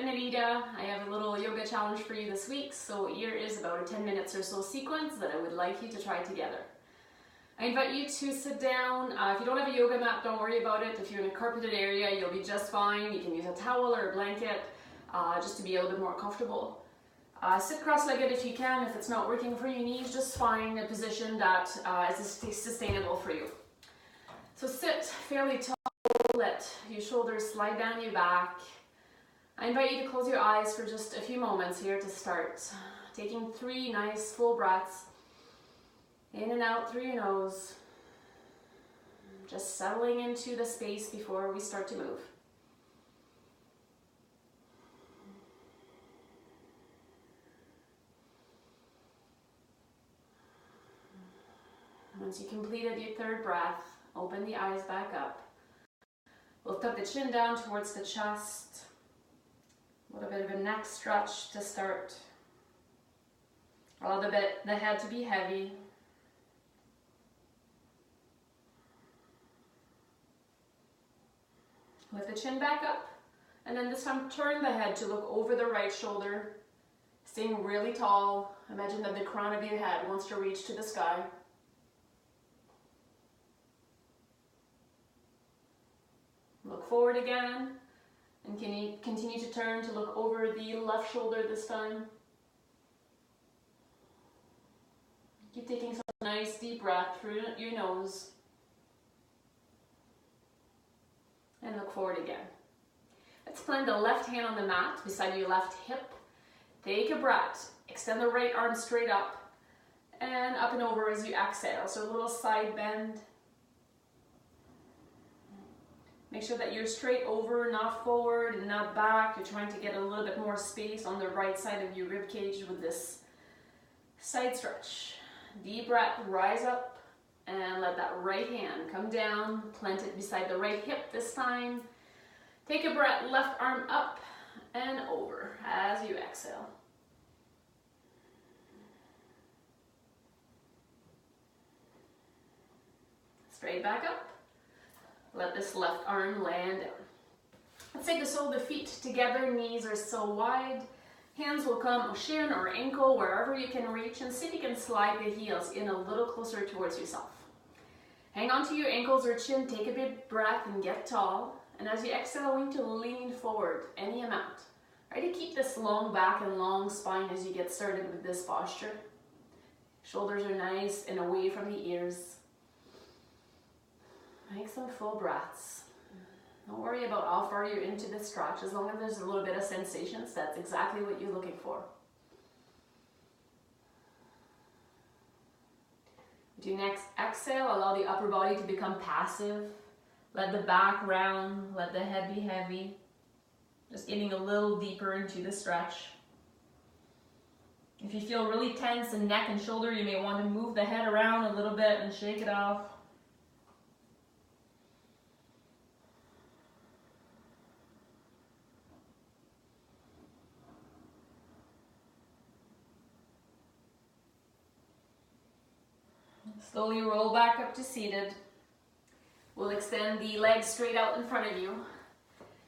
in Anita. I have a little yoga challenge for you this week, so here is about a 10 minutes or so sequence that I would like you to try together. I invite you to sit down. If you don't have a yoga mat, don't worry about it. If you're in a carpeted area, you'll be just fine. You can use a towel or a blanket just to be a little bit more comfortable. Sit cross-legged if you can. If it's not working for your knees, just find a position that is sustainable for you. So sit fairly tall, let your shoulders slide down your back. I invite you to close your eyes for just a few moments here to start. Taking 3 nice full breaths, in and out through your nose. Just settling into the space before we start to move. Once you completed your 3rd breath, open the eyes back up. We'll tuck the chin down towards the chest. A little bit of a neck stretch to start. Allow the head to be heavy. Lift the chin back up, and then this time turn the head to look over the right shoulder, staying really tall. Imagine that the crown of your head wants to reach to the sky. Look forward again, and can you continue to turn to look over the left shoulder this time. Keep taking some nice deep breath through your nose. And look forward again. Let's plant the left hand on the mat beside your left hip. Take a breath. Extend the right arm straight up and up and over as you exhale. So a little side bend. Make sure that you're straight over, not forward and not back. You're trying to get a little bit more space on the right side of your rib cage with this side stretch. Deep breath, rise up and let that right hand come down. Plant it beside the right hip this time. Take a breath, left arm up and over as you exhale. Straight back up. Let this left arm land down. Let's take the sole of the feet together. Knees are so wide. Hands will come shin or ankle, wherever you can reach, and see if you can slide the heels in a little closer towards yourself. Hang on to your ankles or chin. Take a big breath and get tall. And as you exhale, I want you to lean forward any amount. Try to keep this long back and long spine as you get started with this posture. Shoulders are nice and away from the ears. Make some full breaths. Don't worry about how far you're into the stretch. As long as there's a little bit of sensations, that's exactly what you're looking for. With your next exhale, allow the upper body to become passive. Let the back round, let the head be heavy. Just getting a little deeper into the stretch. If you feel really tense in neck and shoulder, you may want to move the head around a little bit and shake it off. Slowly roll back up to seated. We'll extend the legs straight out in front of you.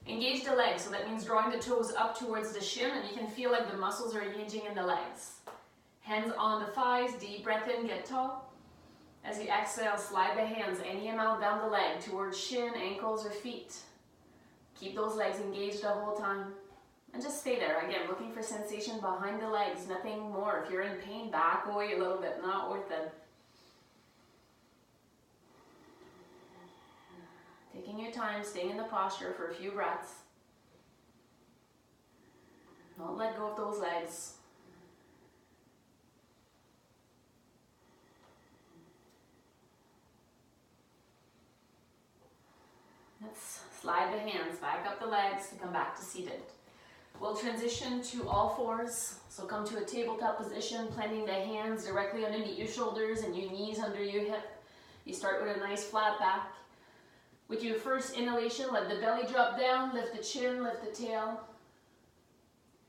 Engage the legs, so that means drawing the toes up towards the shin, and you can feel like the muscles are engaging in the legs. Hands on the thighs, deep breath in, get tall. As you exhale, slide the hands any amount down the leg towards shin, ankles, or feet. Keep those legs engaged the whole time. And just stay there, again, looking for sensation behind the legs, nothing more. If you're in pain, back away a little bit, not worth it. Taking your time, staying in the posture for a few breaths. Don't let go of those legs. Let's slide the hands back up the legs to come back to seated. We'll transition to all fours. So come to a tabletop position, planting the hands directly underneath your shoulders and your knees under your hip. You start with a nice flat back. With your first inhalation, let the belly drop down, lift the chin, lift the tail.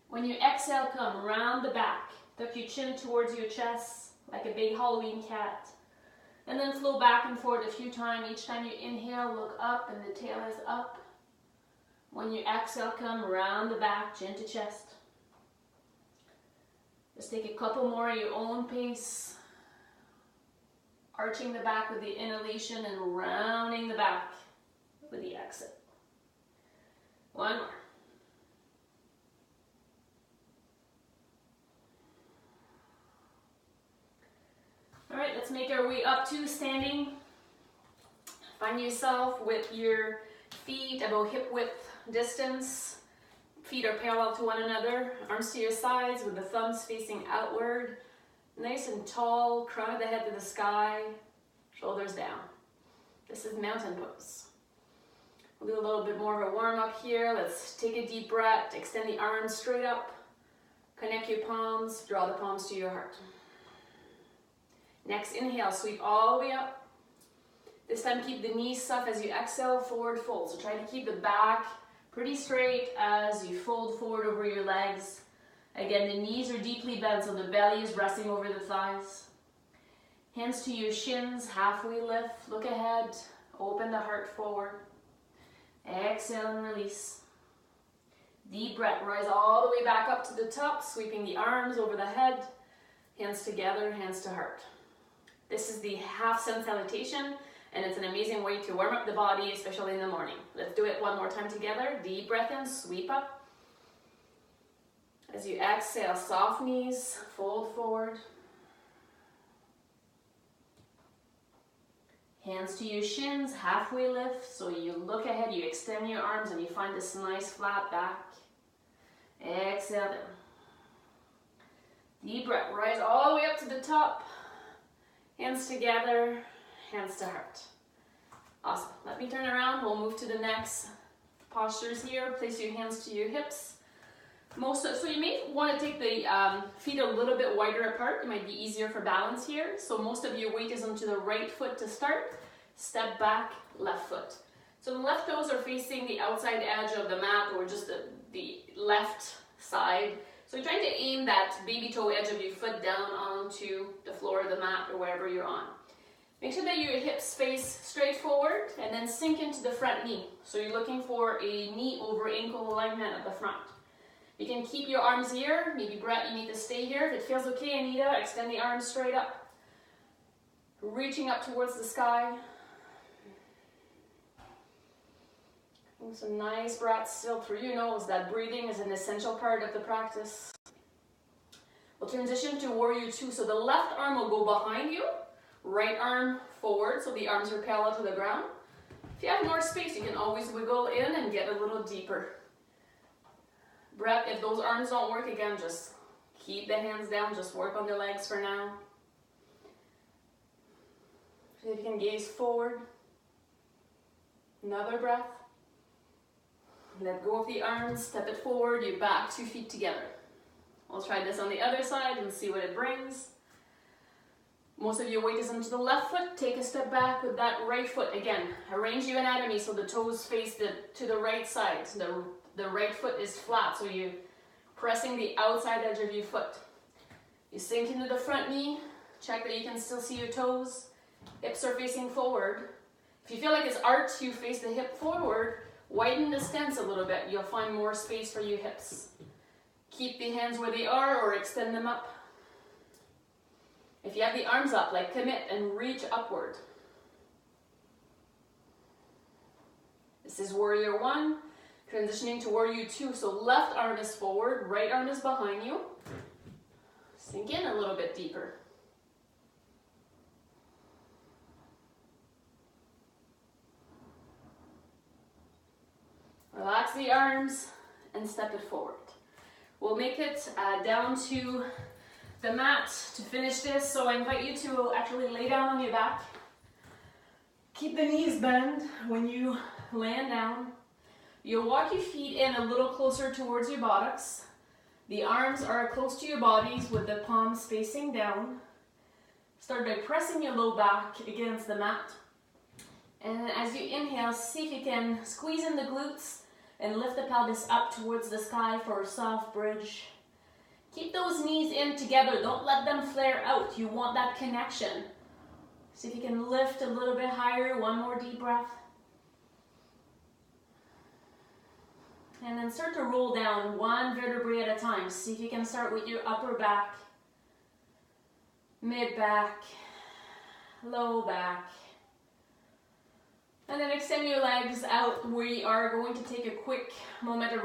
When you exhale, come round the back. Tuck your chin towards your chest, like a big Halloween cat. And then flow back and forth a few times. Each time you inhale, look up and the tail is up. When you exhale, come around the back, chin to chest. Just take a couple more at your own pace. Arching the back with the inhalation and rounding the back with the exit. One more. All right, let's make our way up to standing. Find yourself with your feet about hip width distance. Feet are parallel to one another. Arms to your sides with the thumbs facing outward. Nice and tall, crown of the head to the sky, shoulders down. This is mountain pose. We'll do a little bit more of a warm up here. Let's take a deep breath, extend the arms straight up, connect your palms, draw the palms to your heart. Next inhale, sweep all the way up. This time keep the knees soft as you exhale, forward fold. So try to keep the back pretty straight as you fold forward over your legs. Again, the knees are deeply bent, so the belly is resting over the thighs. Hands to your shins, halfway lift, look ahead, open the heart forward. Exhale and release. Deep breath, rise all the way back up to the top, sweeping the arms over the head, hands together, hands to heart. This is the half sun salutation, and it's an amazing way to warm up the body, especially in the morning. Let's do it one more time together. Deep breath in, sweep up. As you exhale, soft knees, fold forward. Hands to your shins, halfway lift. So you look ahead, you extend your arms, and you find this nice flat back. Exhale down. Deep breath, rise all the way up to the top. Hands together, hands to heart. Awesome. Let me turn around. We'll move to the next postures here. Place your hands to your hips. So you may want to take the feet a little bit wider apart. It might be easier for balance here. So most of your weight is onto the right foot to start. Step back, left foot. So the left toes are facing the outside edge of the mat, or just the left side. So you're trying to aim that baby toe edge of your foot down onto the floor of the mat or wherever you're on. Make sure that your hips face straight forward and then sink into the front knee. So you're looking for a knee over ankle alignment at the front. You can keep your arms here. Maybe Brett, you need to stay here. If it feels okay, Anita, extend the arms straight up. Reaching up towards the sky. And some nice breaths still through your nose. That breathing is an essential part of the practice. We'll transition to Warrior Two. So the left arm will go behind you. Right arm forward, so the arms are parallel to the ground. If you have more space, you can always wiggle in and get a little deeper. Breath, if those arms don't work, again, just keep the hands down, just work on the legs for now. See if you can gaze forward. Another breath. Let go of the arms, step it forward, your back, 2 feet together. We'll try this on the other side and see what it brings. Most of your weight is onto the left foot. Take a step back with that right foot. Again, arrange your anatomy so the toes face to the right side. The right foot is flat, so you're pressing the outside edge of your foot. You sink into the front knee. Check that you can still see your toes. Hips are facing forward. If you feel like it's arched, you face the hip forward. Widen the stance a little bit. You'll find more space for your hips. Keep the hands where they are or extend them up. If you have the arms up, like commit and reach upward. This is Warrior One, transitioning to Warrior Two. So left arm is forward, right arm is behind you. Sink in a little bit deeper. Relax the arms and step it forward. We'll make it down to the mat to finish this, so I invite you to actually lay down on your back. Keep the knees bent when you land down. You'll walk your feet in a little closer towards your buttocks. The arms are close to your bodies with the palms facing down. Start by pressing your low back against the mat. And as you inhale, see if you can squeeze in the glutes and lift the pelvis up towards the sky for a soft bridge. Keep those knees in together. Don't let them flare out. You want that connection. See if you can lift a little bit higher. One more deep breath. And then start to roll down one vertebrae at a time. See if you can start with your upper back, mid back, low back. And then extend your legs out. We are going to take a quick moment of rest.